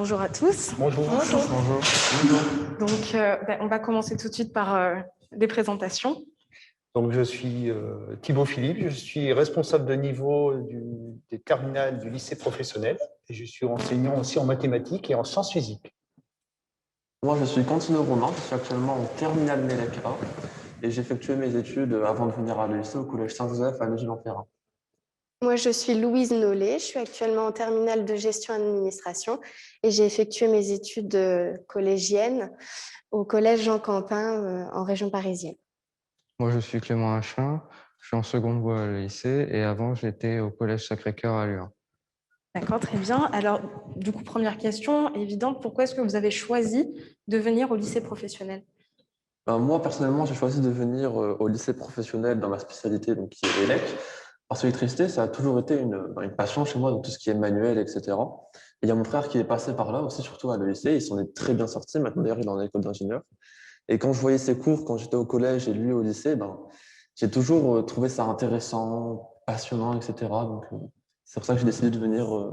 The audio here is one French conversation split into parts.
Bonjour à tous. Bonjour. Bonjour. Bonjour. Donc, on va commencer tout de suite par des présentations. Donc, je suis Thibaut Philippe, je suis responsable de niveau des terminales du lycée professionnel et je suis enseignant aussi en mathématiques et en sciences physiques. Moi, je suis Cantino Romain, je suis actuellement en terminale MELEC A et j'ai effectué mes études avant de venir à l'ESC au collège Saint-Joseph à Nogent-le-Périn. Moi, je suis Louise Nollet, je suis actuellement en terminale de gestion et administration et j'ai effectué mes études collégiennes au collège Jean Campin en région parisienne. Moi, je suis Clément Achin, je suis en seconde voie au lycée et avant, j'étais au collège Sacré-Cœur à Lyon. D'accord, très bien. Alors, du coup, première question évidente, pourquoi est-ce que vous avez choisi de venir au lycée professionnel? Moi, personnellement, j'ai choisi de venir au lycée professionnel dans ma spécialité, donc, qui est l'ELEC, parce que l'électricité, ça a toujours été une passion chez moi, donc tout ce qui est manuel, etc. Et il y a mon frère qui est passé par là aussi, surtout à l'ESC, il s'en est très bien sorti. Maintenant, d'ailleurs, il est en école d'ingénieur. Et quand je voyais ses cours, quand j'étais au collège et lui au lycée, j'ai toujours trouvé ça intéressant, passionnant, etc. Donc, c'est pour ça que j'ai décidé de venir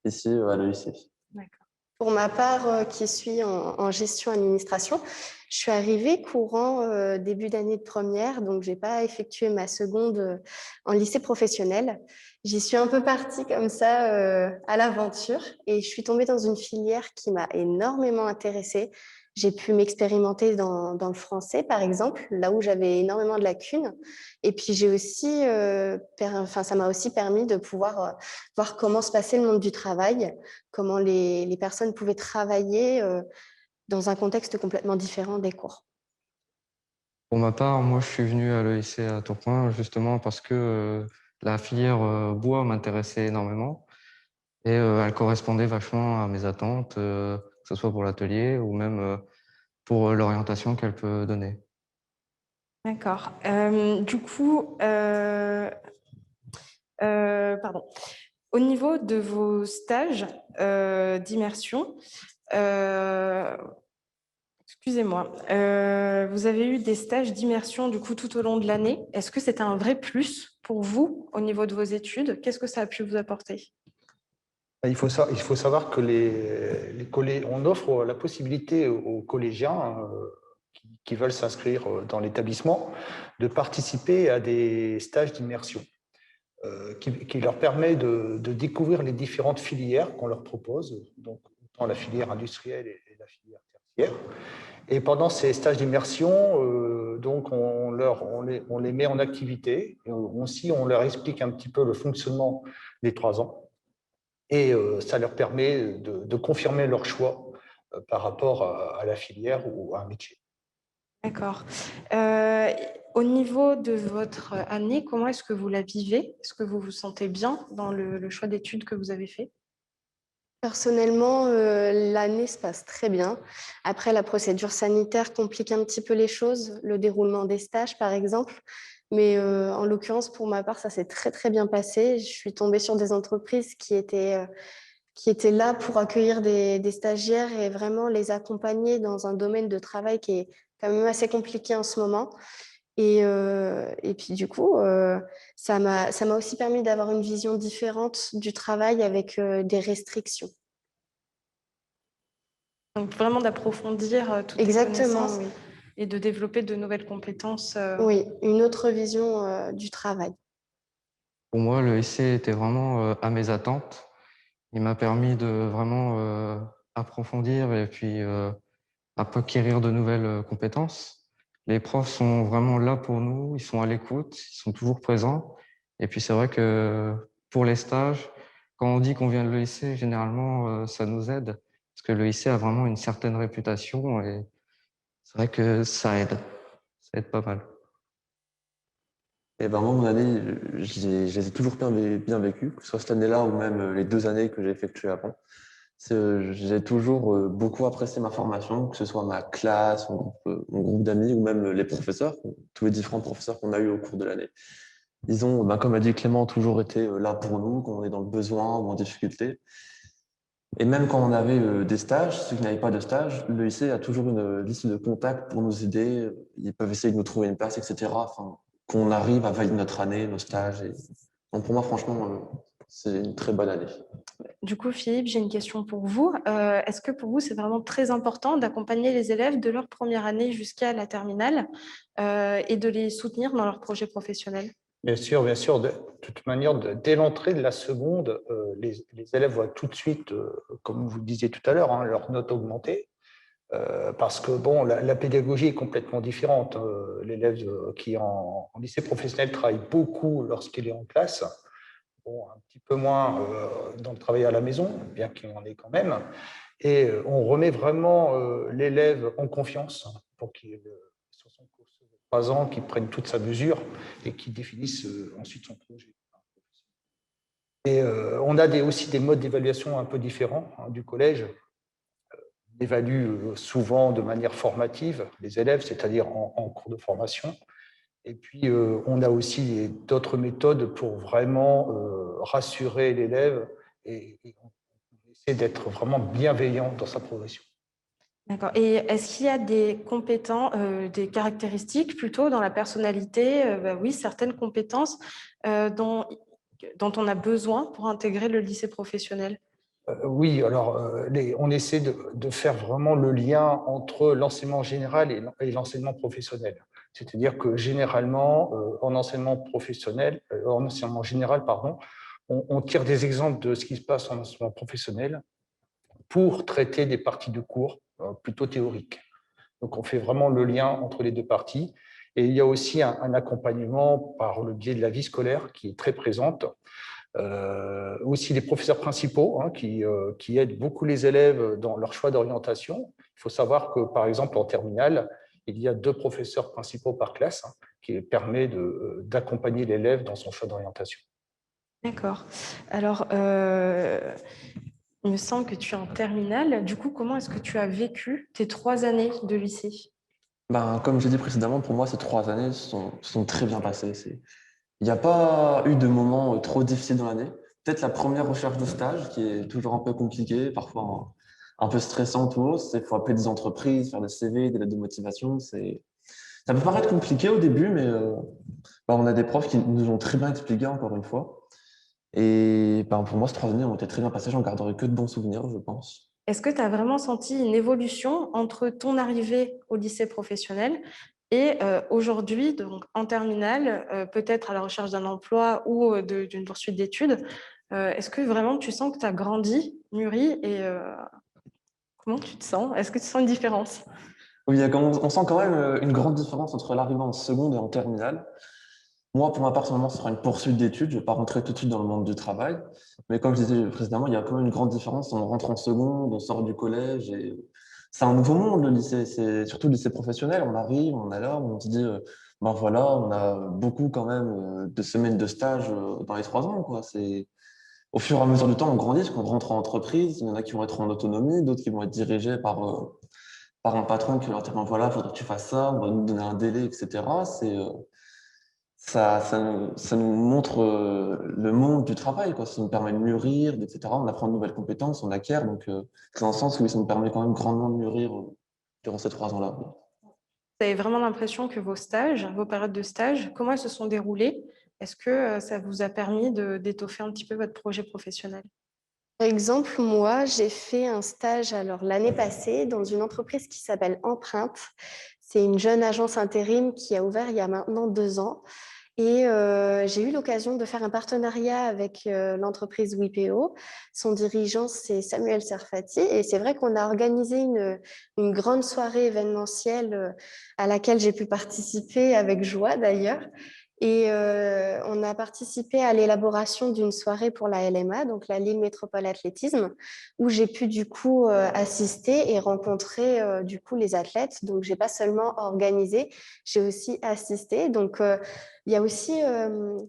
ici à l'EIC. D'accord. Pour ma part, qui suis en gestion administration, je suis arrivée courant début d'année de première, donc je n'ai pas effectué ma seconde en lycée professionnel. J'y suis un peu partie comme ça à l'aventure et je suis tombée dans une filière qui m'a énormément intéressée. J'ai pu m'expérimenter dans le français, par exemple, là où j'avais énormément de lacunes. Et puis, j'ai aussi, ça m'a aussi permis de pouvoir voir comment se passait le monde du travail, comment les personnes pouvaient travailler dans un contexte complètement différent des cours. Pour ma part, moi, je suis venu à l'EIC à Tourcoing justement parce que la filière bois m'intéressait énormément et elle correspondait vachement à mes attentes, que ce soit pour l'atelier ou même pour l'orientation qu'elle peut donner. D'accord. Du coup, pardon. Au niveau de vos stages d'immersion, excusez-moi, vous avez eu des stages d'immersion du coup tout au long de l'année. Est-ce que c'était un vrai plus pour vous au niveau de vos études? Qu'est-ce que ça a pu vous apporter? Il faut savoir que on offre la possibilité aux collégiens qui veulent s'inscrire dans l'établissement de participer à des stages d'immersion qui leur permet de découvrir les différentes filières qu'on leur propose, donc autant la filière industrielle et la filière tertiaire. Et pendant ces stages d'immersion, donc on les met en activité. Et aussi, on leur explique un petit peu le fonctionnement des 3 ans. Et ça leur permet de confirmer leur choix par rapport à la filière ou à un métier. D'accord. Au niveau de votre année, comment est-ce que vous la vivez? Est-ce que vous vous sentez bien dans le choix d'études que vous avez fait? Personnellement, l'année se passe très bien. Après, la procédure sanitaire complique un petit peu les choses, le déroulement des stages, par exemple. Mais en l'occurrence, pour ma part, ça s'est très, très bien passé. Je suis tombée sur des entreprises qui étaient là pour accueillir des stagiaires et vraiment les accompagner dans un domaine de travail qui est quand même assez compliqué en ce moment. Et puis du coup, ça m'a aussi permis d'avoir une vision différente du travail avec des restrictions. Donc vraiment d'approfondir toutes les Exactement, connaissances oui. et de développer de nouvelles compétences. Oui, une autre vision du travail. Pour moi, l'EIC était vraiment à mes attentes. Il m'a permis de vraiment approfondir et puis acquérir de nouvelles compétences. Les profs sont vraiment là pour nous, ils sont à l'écoute, ils sont toujours présents. Et puis c'est vrai que pour les stages, quand on dit qu'on vient de l'EIC, généralement, ça nous aide parce que l'EIC a vraiment une certaine réputation et c'est vrai que ça aide pas mal. Et moi, mon année, je les ai toujours bien vécues, que ce soit cette année-là ou même les 2 années que j'ai effectuées avant. J'ai toujours beaucoup apprécié ma formation, que ce soit ma classe, mon groupe d'amis ou même les professeurs, tous les différents professeurs qu'on a eu au cours de l'année. Ils ont, comme a dit Clément, toujours été là pour nous quand on est dans le besoin ou en difficulté. Et même quand on avait des stages, ceux qui n'avaient pas de stage, le lycée a toujours une liste de contacts pour nous aider. Ils peuvent essayer de nous trouver une place, etc. Enfin, qu'on arrive à valider notre année, nos stages. Donc pour moi, franchement, c'est une très bonne année. Du coup, Philippe, j'ai une question pour vous. Est-ce que pour vous, c'est vraiment très important d'accompagner les élèves de leur première année jusqu'à la terminale et de les soutenir dans leur projet professionnel? Bien sûr, bien sûr. De toute manière, dès l'entrée de la seconde, les élèves voient tout de suite, comme vous le disiez tout à l'heure, hein, leur note augmenter. Parce que bon, la pédagogie est complètement différente. L'élève qui en lycée professionnel travaille beaucoup lorsqu'il est en classe, bon, un petit peu moins dans le travail à la maison, bien qu'il en ait quand même. Et on remet vraiment l'élève en confiance pour qu'il, sur son cours de 3 ans, qu'il prenne toute sa mesure et qu'il définisse ensuite son projet. Et on a aussi des modes d'évaluation un peu différents hein, du collège. On évalue souvent de manière formative les élèves, c'est-à-dire en cours de formation. Et puis, on a aussi d'autres méthodes pour vraiment rassurer l'élève et on essaie d'être vraiment bienveillant dans sa progression. D'accord. Et est-ce qu'il y a des compétences, des caractéristiques plutôt dans la personnalité, oui, certaines compétences dont on a besoin pour intégrer le lycée professionnel? Oui, alors on essaie de faire vraiment le lien entre l'enseignement général et l'enseignement professionnel. C'est-à-dire que généralement, en enseignement professionnel, en enseignement général, pardon, on tire des exemples de ce qui se passe en enseignement professionnel pour traiter des parties de cours plutôt théoriques. Donc, on fait vraiment le lien entre les deux parties. Et il y a aussi un accompagnement par le biais de la vie scolaire qui est très présente. Aussi les professeurs principaux hein, qui aident beaucoup les élèves dans leur choix d'orientation. Il faut savoir que, par exemple, en terminale, il y a 2 professeurs principaux par classe hein, qui permet d'accompagner l'élève dans son choix d'orientation. D'accord. Alors, il me semble que tu es en terminale. Du coup, comment est-ce que tu as vécu tes 3 années de lycée? Ben, comme j'ai dit précédemment, pour moi, ces 3 années se sont très bien passées. Il n'y a pas eu de moment trop difficile dans l'année. Peut-être la première recherche de stage qui est toujours un peu compliquée, parfois un peu stressante ou autre. Il faut appeler des entreprises, faire des CV, des lettres de motivation. Ça peut paraître compliqué au début, mais ben, on a des profs qui nous ont très bien expliqué, encore une fois. Et ben, pour moi, ces 3 années ont été très bien passées. J'en garderai que de bons souvenirs, je pense. Est-ce que tu as vraiment senti une évolution entre ton arrivée au lycée professionnel et aujourd'hui, donc en terminale, peut-être à la recherche d'un emploi ou d'une poursuite d'études? Est-ce que vraiment tu sens que tu as grandi, mûri et comment tu te sens? Est-ce que tu sens une différence? Oui, on sent quand même une grande différence entre l'arrivée en seconde et en terminale. Moi, pour ma part, personnellement, ce sera une poursuite d'études. Je ne vais pas rentrer tout de suite dans le monde du travail. Mais comme je disais précédemment, il y a quand même une grande différence. On rentre en seconde, on sort du collège. Et c'est un nouveau monde, le lycée. C'est surtout le lycée professionnel. On arrive, on est là, on se dit, ben voilà, on a beaucoup quand même de semaines de stage dans les 3 ans, quoi. Au fur et à mesure du temps, on grandit, parce qu'on rentre en entreprise. Il y en a qui vont être en autonomie, d'autres qui vont être dirigés par un patron qui va leur dire, ben voilà, il faudrait que tu fasses ça, on va nous donner un délai, etc. Ça nous montre le monde du travail, quoi. Ça nous permet de mûrir, etc. On apprend de nouvelles compétences, on acquiert. Donc, c'est dans le sens où ça nous permet quand même grandement de mûrir durant ces 3 ans-là. Vous avez vraiment l'impression que vos stages, vos périodes de stage, comment elles se sont déroulées? Est-ce que ça vous a permis d'étoffer un petit peu votre projet professionnel? Par exemple, moi, j'ai fait un stage alors l'année passée dans une entreprise qui s'appelle Empreinte. C'est une jeune agence intérim qui a ouvert il y a maintenant 2 ans. Et j'ai eu l'occasion de faire un partenariat avec l'entreprise WIPEO. Son dirigeant, c'est Samuel Serfati. Et c'est vrai qu'on a organisé une grande soirée événementielle à laquelle j'ai pu participer avec joie d'ailleurs. Et on a participé à l'élaboration d'une soirée pour la LMA, donc la Lille Métropole Athlétisme, où j'ai pu du coup assister et rencontrer du coup les athlètes. Donc j'ai pas seulement organisé, j'ai aussi assisté. Donc il y a aussi,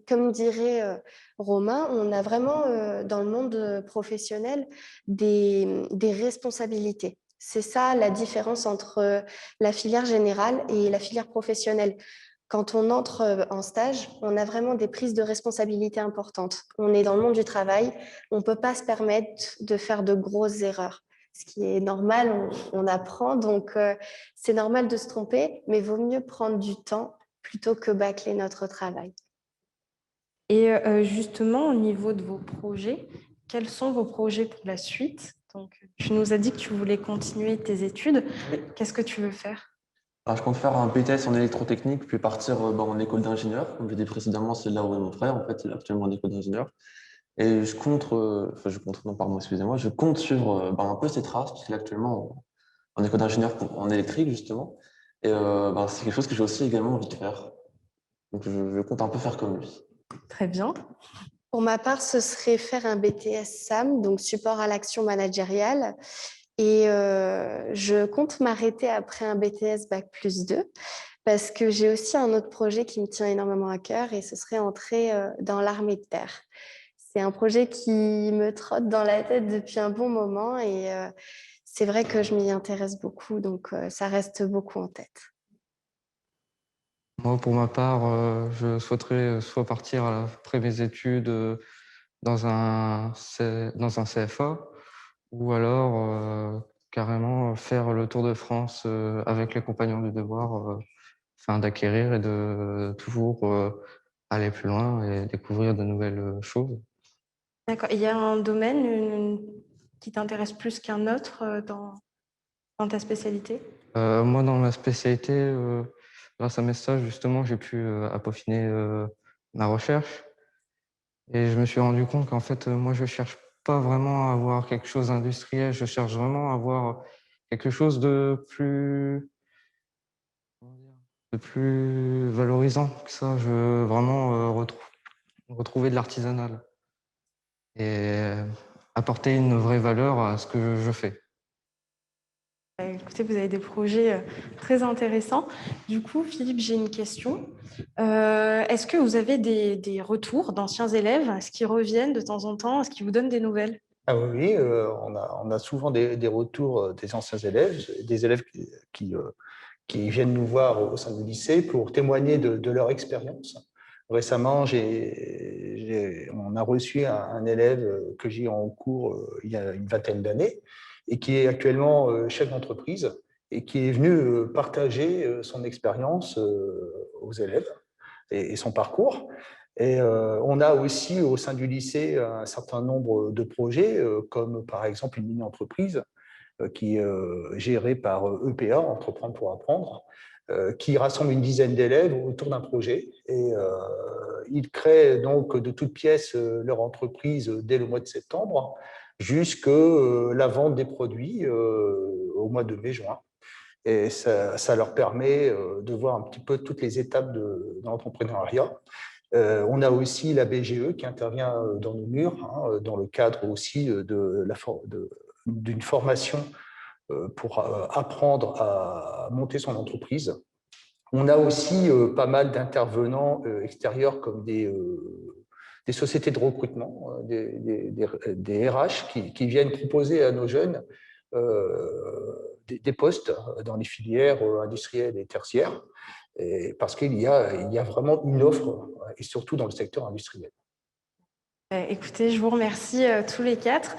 comme dirait Romain, on a vraiment dans le monde professionnel des responsabilités. C'est ça la différence entre la filière générale et la filière professionnelle. Quand on entre en stage, on a vraiment des prises de responsabilité importantes. On est dans le monde du travail, on ne peut pas se permettre de faire de grosses erreurs. Ce qui est normal, on apprend, donc c'est normal de se tromper, mais il vaut mieux prendre du temps plutôt que bâcler notre travail. Et justement, au niveau de vos projets, quels sont vos projets pour la suite? Donc, tu nous as dit que tu voulais continuer tes études. Oui. Qu'est-ce que tu veux faire? Alors, je compte faire un BTS en électrotechnique, puis partir en école d'ingénieur. Comme j'ai dit précédemment, c'est là où est mon frère, en fait, il est actuellement en école d'ingénieur. Et je compte suivre un peu ses traces, parce qu'il est actuellement en école d'ingénieur en électrique, justement. Et c'est quelque chose que j'ai aussi également envie de faire. Donc, je compte un peu faire comme lui. Très bien. Pour ma part, ce serait faire un BTS SAM, donc support à l'action managériale. Et je compte m'arrêter après un BTS Bac+2 parce que j'ai aussi un autre projet qui me tient énormément à cœur et ce serait entrer dans l'armée de terre. C'est un projet qui me trotte dans la tête depuis un bon moment et c'est vrai que je m'y intéresse beaucoup, donc ça reste beaucoup en tête. Moi, pour ma part, je souhaiterais soit partir après mes études dans un CFA ou alors carrément faire le tour de France avec les Compagnons du Devoir, afin d'acquérir et de toujours aller plus loin et découvrir de nouvelles choses. D'accord. Il y a un domaine qui t'intéresse plus qu'un autre dans ta spécialité? Moi, dans ma spécialité, grâce à mes stages, justement, j'ai pu peaufiner ma recherche. Et je me suis rendu compte qu'en fait, moi, je cherche pas vraiment à avoir quelque chose d'industriel, je cherche vraiment à avoir quelque chose comment dire, de plus valorisant que ça. Je veux vraiment retrouver de l'artisanal et apporter une vraie valeur à ce que je fais. Écoutez, vous avez des projets très intéressants. Du coup, Philippe, j'ai une question. Est-ce que vous avez des retours d'anciens élèves? Est-ce qu'ils reviennent de temps en temps? Est-ce qu'ils vous donnent des nouvelles? Ah oui, oui, on a souvent des retours des anciens élèves, des élèves qui viennent nous voir au sein du lycée pour témoigner de leur expérience. Récemment, on a reçu un élève que j'ai en cours il y a une vingtaine d'années et qui est actuellement chef d'entreprise et qui est venu partager son expérience aux élèves et son parcours. Et on a aussi au sein du lycée un certain nombre de projets, comme par exemple une mini-entreprise qui est gérée par EPA, Entreprendre pour apprendre, qui rassemble une dizaine d'élèves autour d'un projet. Et ils créent donc de toutes pièces leur entreprise dès le mois de septembre jusqu'à la vente des produits au mois de mai-juin. Et ça leur permet de voir un petit peu toutes les étapes de l'entrepreneuriat. On a aussi la BGE qui intervient dans nos murs, hein, dans le cadre aussi d'une formation pour apprendre à monter son entreprise. On a aussi pas mal d'intervenants extérieurs comme des sociétés de recrutement, des RH qui viennent proposer à nos jeunes des postes dans les filières industrielles et tertiaires, parce qu'il y a vraiment une offre, et surtout dans le secteur industriel. Écoutez, je vous remercie tous les quatre.